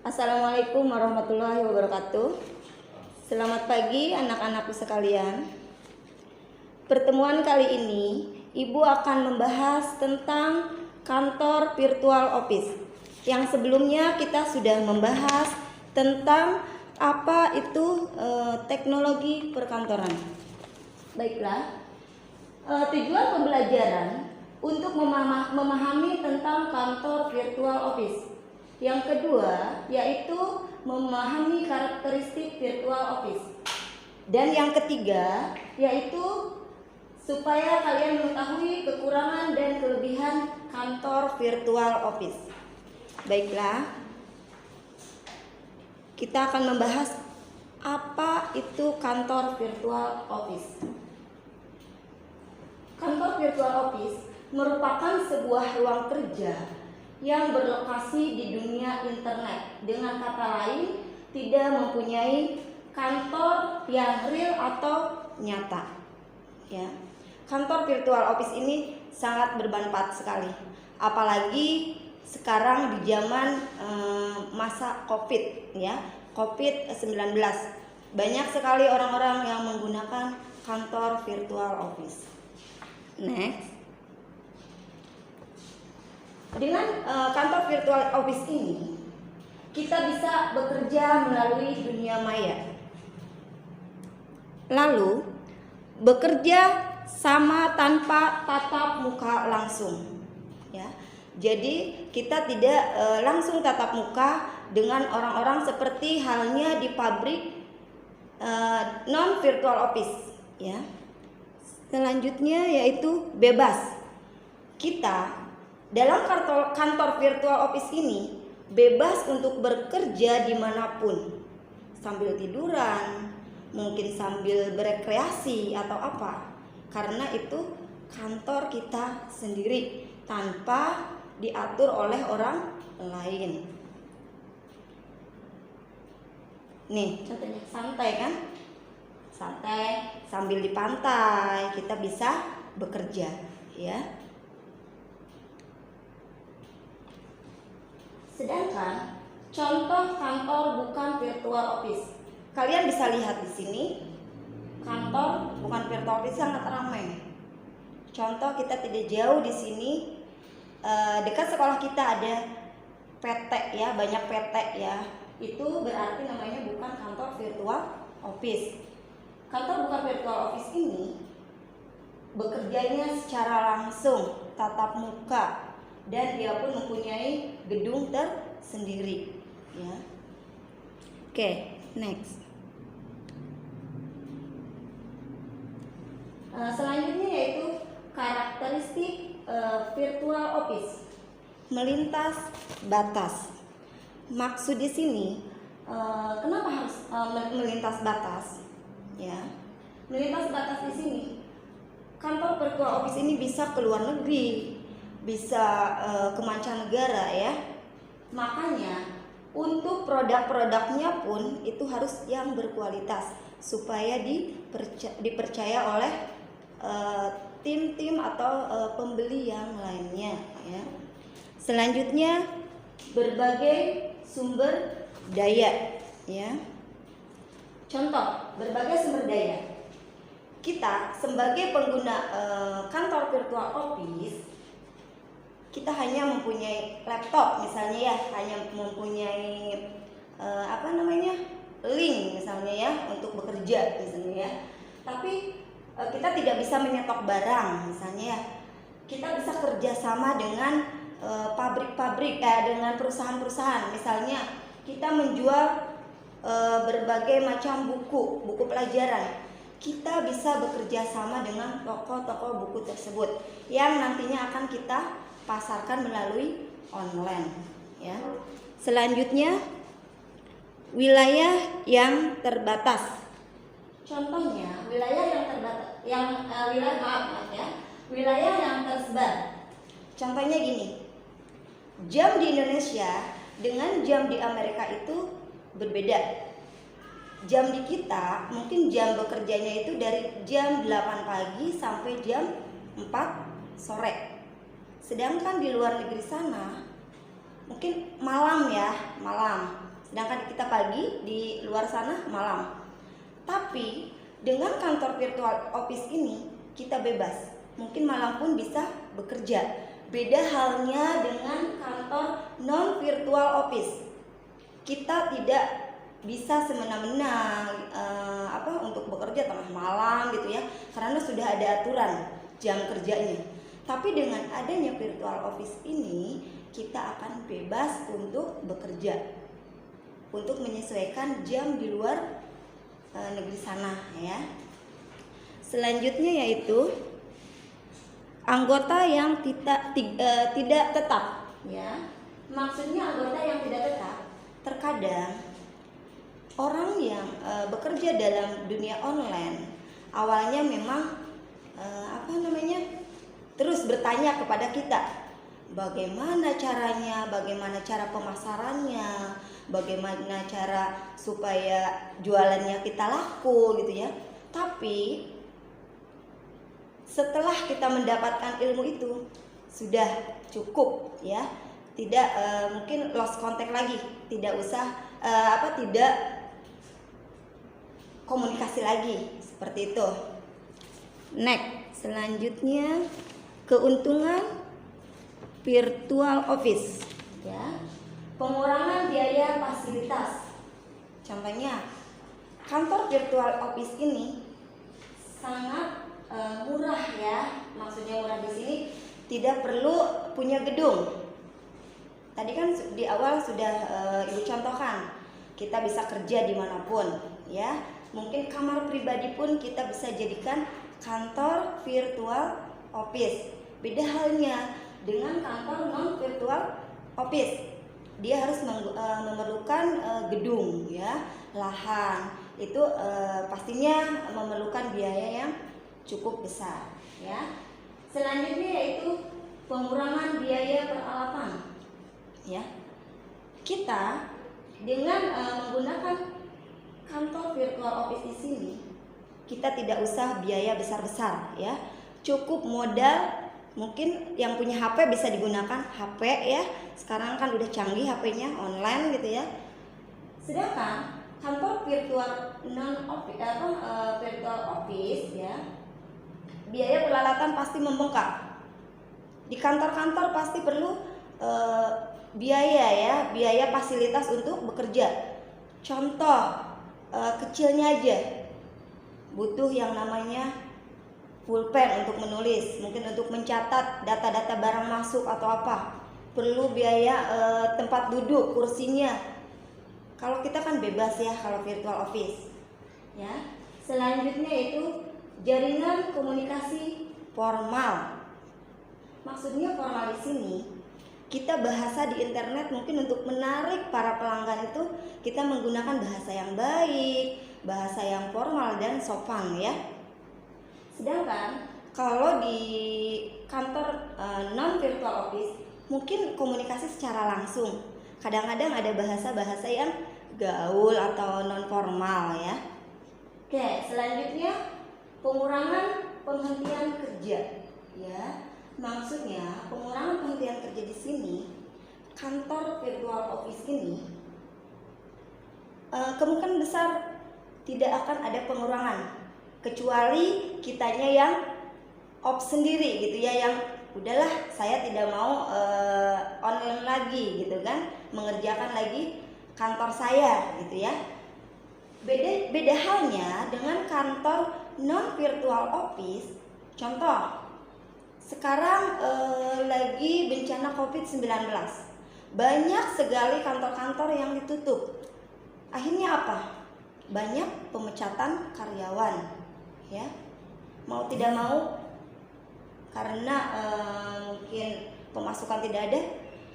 Assalamualaikum warahmatullahi wabarakatuh. Selamat pagi anak-anakku sekalian. Pertemuan kali ini Ibu akan membahas tentang kantor virtual office. Yang sebelumnya kita sudah membahas tentang apa itu teknologi perkantoran. Baiklah, tujuan pembelajaran untuk memahami tentang kantor virtual office. Yang kedua yaitu memahami karakteristik virtual office. Dan yang ketiga yaitu supaya kalian mengetahui kekurangan dan kelebihan kantor virtual office. Baiklah, kita akan membahas apa itu kantor virtual office. Kantor virtual office merupakan sebuah ruang kerja yang berlokasi di dunia internet. Dengan kata lain, tidak mempunyai kantor yang real atau nyata. Ya. Kantor virtual office ini sangat bermanfaat sekali, apalagi sekarang di zaman masa COVID, ya, COVID-19. Banyak sekali orang-orang yang menggunakan kantor virtual office. Next. Dengan kantor virtual office ini, kita bisa bekerja melalui dunia maya. Lalu, bekerja sama tanpa tatap muka langsung. Ya, jadi kita tidak langsung tatap muka dengan orang-orang seperti halnya di pabrik non virtual office. Ya. Selanjutnya yaitu bebas. Kita dalam kantor virtual office ini bebas untuk bekerja dimanapun, sambil tiduran, mungkin sambil berekreasi atau apa, karena itu kantor kita sendiri tanpa diatur oleh orang lain. Nih contohnya santai kan, santai sambil di pantai kita bisa bekerja, ya. Sedangkan contoh kantor bukan virtual office, kalian bisa lihat di sini kantor bukan virtual office sangat ramai. Contoh kita tidak jauh di sini, dekat sekolah kita ada PT, ya, banyak PT, ya. Itu berarti namanya bukan kantor virtual office. Kantor bukan virtual office ini bekerjanya secara langsung, tatap muka, dan dia pun mempunyai gedung tersendiri, ya. Oke, next. Selanjutnya yaitu karakteristik virtual office. Melintas batas. Maksud di sini kenapa harus melintas batas? Ya, melintas batas di sini. Kantor virtual office ini bisa ke luar negeri, bisa ke mancanegara, ya. Makanya untuk produk-produknya pun itu harus yang berkualitas supaya dipercaya oleh tim-tim atau pembeli yang lainnya, ya. Selanjutnya berbagai sumber daya, ya. Contoh berbagai sumber daya. Kita sebagai pengguna kantor virtual office, kita hanya mempunyai laptop misalnya, ya, hanya mempunyai link misalnya, ya, untuk bekerja misalnya, ya. Tapi kita tidak bisa menyetok barang misalnya, ya. Kita bisa kerjasama dengan pabrik-pabrik, dengan perusahaan-perusahaan. Misalnya kita menjual berbagai macam buku pelajaran. Kita bisa bekerja sama dengan toko-toko buku tersebut yang nantinya akan kita pasarkan melalui online, ya. Selanjutnya wilayah yang terbatas. Contohnya wilayah yang terbatas, wilayah yang tersebar. Contohnya gini, jam di Indonesia dengan jam di Amerika itu berbeda. Jam di kita mungkin jam bekerjanya itu dari jam 8 pagi sampai jam 4 sore. Sedangkan di luar negeri sana mungkin malam, ya, malam sedangkan kita pagi, di luar sana malam. Tapi dengan kantor virtual office ini kita bebas, mungkin malam pun bisa bekerja. Beda halnya dengan kantor non virtual office. Kita tidak bisa semena-mena untuk bekerja tengah malam gitu ya, karena sudah ada aturan jam kerjanya. Tapi dengan adanya virtual office ini kita akan bebas untuk bekerja, untuk menyesuaikan jam di luar negeri sana ya. Selanjutnya yaitu anggota yang tidak tetap ya. Maksudnya anggota yang tidak tetap, terkadang orang yang bekerja dalam dunia online awalnya memang terus bertanya kepada kita, bagaimana caranya, bagaimana cara pemasarannya, bagaimana cara supaya jualannya kita laku gitu ya. Tapi setelah kita mendapatkan ilmu itu sudah cukup ya, tidak mungkin lost contact lagi, tidak usah tidak komunikasi lagi seperti itu. Next, selanjutnya keuntungan virtual office ya, pengurangan biaya fasilitas. Contohnya kantor virtual office ini sangat murah ya. Maksudnya murah di sini tidak perlu punya gedung. Tadi kan di awal sudah Ibu contohkan, kita bisa kerja dimanapun ya. Mungkin kamar pribadi pun kita bisa jadikan kantor virtual office. Beda halnya dengan kantor non virtual office. Dia harus memerlukan gedung ya, lahan. Itu pastinya memerlukan biaya yang cukup besar ya. Selanjutnya yaitu pengurangan biaya peralatan ya. Kita dengan menggunakan kantor virtual office di sini, kita tidak usah biaya besar-besar ya. Cukup modal, mungkin yang punya HP bisa digunakan HP ya. Sekarang kan udah canggih HP-nya, online gitu ya. Sedangkan kantor virtual virtual office ya, biaya peralatan pasti membengkak. Di kantor-kantor pasti perlu biaya ya, biaya fasilitas untuk bekerja. Contoh kecilnya aja, butuh yang namanya pulpen untuk menulis, mungkin untuk mencatat data-data barang masuk atau apa. Perlu biaya tempat duduk, kursinya. Kalau kita kan bebas ya kalau virtual office ya. Selanjutnya itu jaringan komunikasi formal. Maksudnya formal di sini, kita bahasa di internet mungkin untuk menarik para pelanggan itu kita menggunakan bahasa yang baik, bahasa yang formal dan sopan ya. Sedangkan kalau di kantor non virtual office mungkin komunikasi secara langsung. Kadang-kadang ada bahasa-bahasa yang gaul atau non formal ya. Oke, selanjutnya pengurangan penghentian kerja ya. Maksudnya pengurangan penghentian kerja di sini, kantor virtual office ini kemungkinan besar tidak akan ada pengurangan, kecuali kitanya yang off sendiri gitu ya, yang udahlah saya tidak mau online lagi gitu kan, mengerjakan lagi kantor saya gitu ya. Beda halnya dengan kantor non virtual office. Contoh, sekarang lagi bencana COVID-19. Banyak sekali kantor-kantor yang ditutup. Akhirnya apa? Banyak pemecatan karyawan ya. Mau tidak mau, karena mungkin pemasukan tidak ada,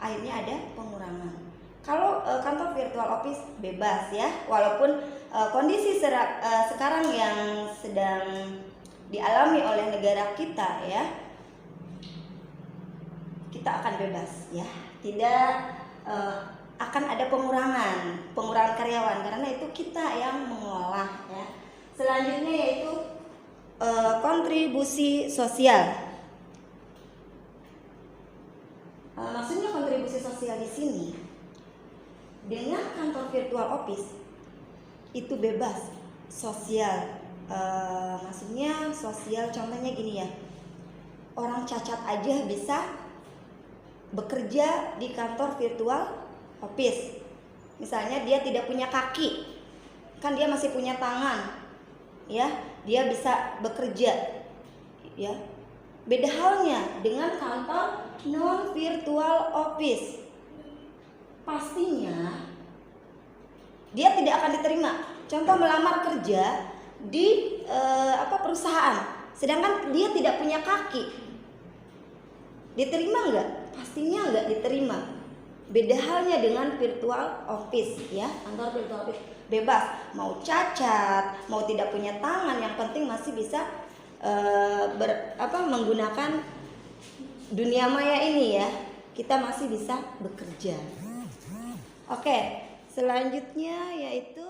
akhirnya ada pengurangan. Kalau kantor virtual office bebas ya, walaupun kondisi sekarang yang sedang dialami oleh negara kita ya, kita akan bebas ya, tidak akan ada pengurangan karyawan karena itu kita yang mengolah ya. Selanjutnya yaitu kontribusi sosial. Maksudnya kontribusi sosial di sini, dengan kantor virtual office itu bebas sosial. Maksudnya sosial, contohnya gini ya, orang cacat aja bisa bekerja di kantor virtual office. Misalnya dia tidak punya kaki, kan dia masih punya tangan, ya, dia bisa bekerja, ya. Beda halnya dengan kantor non virtual office, pastinya dia tidak akan diterima. Contoh melamar kerja di perusahaan, sedangkan dia tidak punya kaki, diterima nggak? Pastinya nggak diterima. Beda halnya dengan virtual office, ya, kantor virtual office bebas, mau cacat, mau tidak punya tangan, yang penting masih bisa menggunakan dunia maya ini, ya, kita masih bisa bekerja. Oke, selanjutnya yaitu